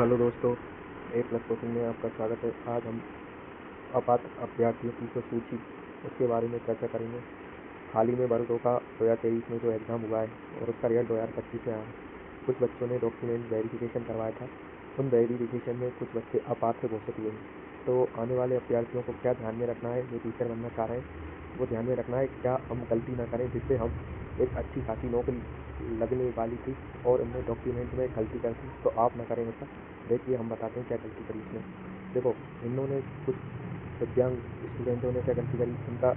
Hello दोस्तों, ए plus coaching में आपका स्वागत है। आज हम अपात्र अभ्यर्थियों की जो सूची उसके बारे में चर्चा करेंगे। हाल ही में वर्ग 2 का 2023 में जो एग्ज़ाम हुआ है और उसका रिजल्ट 2025 में आया है। कुछ बच्चों ने डॉक्यूमेंट वेरिफिकेशन करवाया था। उन वेरिफिकेशन में कुछ बच्चे अपात्र घोषित हुए हैं। तो आने वाले अभ्यर्थियों को क्या ध्यान में रखना है, जो टीचर बनना चाह रहे हैं वो ध्यान में रखना है क्या हम गलती ना करें जिससे हम एक अच्छी खासी नौकरी लगने वाली थी और उनने डॉक्यूमेंट में गलती कर दी। तो आप ना करें ऐसा। देखिए हम बताते हैं क्या गलती करी इसमें। देखो, इन्होंने कुछ दिव्यांग स्टूडेंटों ने क्या गलती करी, उनका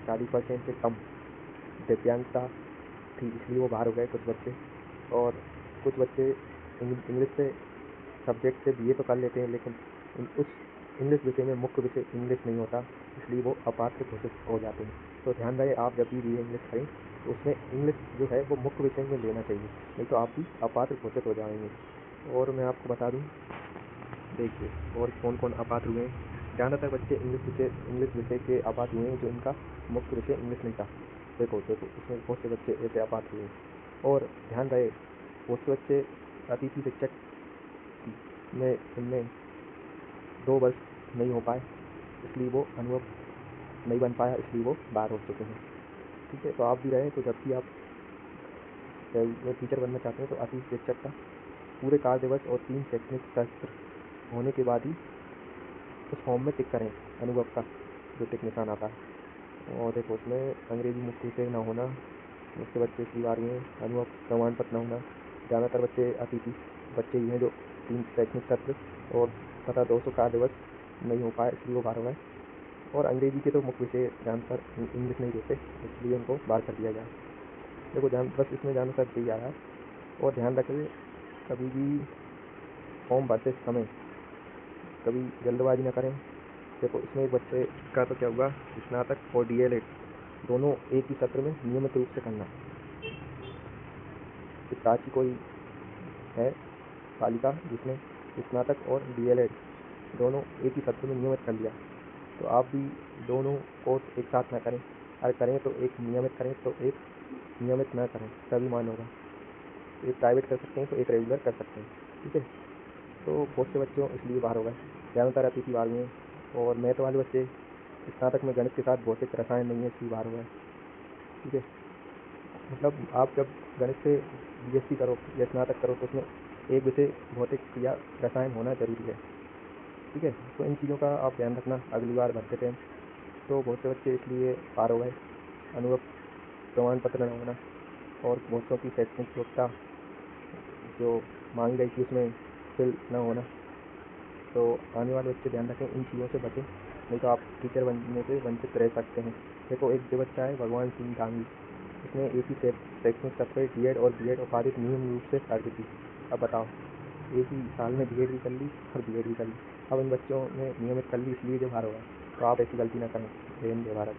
40% से कम दिव्यांगता थी, इसलिए वो बाहर हो गए कुछ बच्चे। और कुछ बच्चे इंग्लिश से सब्जेक्ट से बीए तो कर लेते हैं, लेकिन उस इंग्लिश विषय में मुख्य विषय इंग्लिश नहीं होता, इसलिए वो अपात्र घोषित हो जाते हैं। तो ध्यान रहे, आप जब भी बीए इंग्लिश करें तो उसमें इंग्लिश जो है वो मुख्य विषय में लेना चाहिए, नहीं तो आप भी अपात्र घोषित हो जाएंगे। और मैं आपको बता दूं, देखिए और कौन कौन अपात्र हुए हैं। ज़्यादातर बच्चे इंग्लिश विषय के अपात्र हुए हैं जो इनका मुख्य विषय इंग्लिश नहीं था। देखो इसमें बहुत से बच्चे ऐसे अपात्र हुए हैं। और ध्यान रहे, बहुत से बच्चे अतिथि शिक्षक में इनमें 2 वर्ष नहीं हो पाए, इसलिए वो अनुभव नहीं बन पाया, इसलिए वो बाहर हो चुके हैं। ठीक है, तो आप भी रहें। तो जब भी आप टीचर बनना चाहते हैं तो अतिथि शिक्षक का पूरे कार्य दिवस और 3 शैक्षणिक सत्र होने के बाद ही उस फॉर्म में टिक करें, अनुभव का जो टिक निशान आता है। और देखो, उसमें अंग्रेजी मुख्य विषय न होना, उसके बच्चे इसलिए बाहर हुए हैं। अनुभव प्रमाण पत्र न होना, ज़्यादातर बच्चे अतिथि बच्चे ही हैं जो 3 शैक्षणिक सत्र और तथा 200 कार्य दिवस नहीं हो पाए, इसलिए वो बाहर हो गए। और अंग्रेजी के तो मुख्य विषय ज़्यादातर इंग्लिश नहीं देते, इसलिए उनको बाहर कर दिया गया। देखो बस इसमें ज़्यादातर यही आया है। और ध्यान रखें, कभी भी फॉर्म भरते समय कभी जल्दबाजी न करें। देखो, इसमें एक बच्चे का तो क्या हुआ, स्नातक और डीएलएड दोनों एक ही सत्र में नियमित रूप से करना। इस प्राची कोई है बालिका जिसने स्नातक और डीएलएड दोनों एक ही सत्र में नियमित कर लिया, तो आप भी दोनों कोर्स एक साथ ना करें। अगर करें तो एक नियमित करें, तो एक नियमित ना करें, तभी मान होगा। एक प्राइवेट कर सकते हैं तो एक रेगुलर कर सकते हैं। ठीक है, तो बहुत से बच्चों इसलिए बाहर हो गए, ज़्यादातर अतिथि बाहर हुए। और मैथ वाले बच्चे स्नातक में गणित के साथ भौतिक रसायन नहीं है, इसलिए बाहर हो गए। ठीक है, मतलब आप जब गणित से बीएससी करो या स्नातक करो तो उसमें एक विषय भौतिक या रसायन होना जरूरी है। ठीक है, तो इन चीज़ों का आप ध्यान रखना अगली बार भरते टाइम। तो बहुत से बच्चे इसलिए पार हो गए, अनुभव प्रमाण पत्र न होना और बहुत सौ की शैक्षणिक योग्यता जो मांगी गई थी उसमें फिल न होना। तो आने वाले बच्चे ध्यान रखें, इन चीज़ों से बचें, नहीं तो आप टीचर बनने से वंचित रह सकते हैं। देखो, एक जो बच्चा है भगवान सिंह डांगी, उसने एक ही शैक्षणिक सत्र डीएड और बीएड उपाधिक नियम रूप से कर दी थी। अब बताओ, एक ही साल में डीएड भी कर ली और बीएड भी कर ली। अब इन बच्चों ने नियमित कर ली, इसलिए जो बाहर होगा। तो आप ऐसी गलती ना करें। जय हिंद, जय भारत।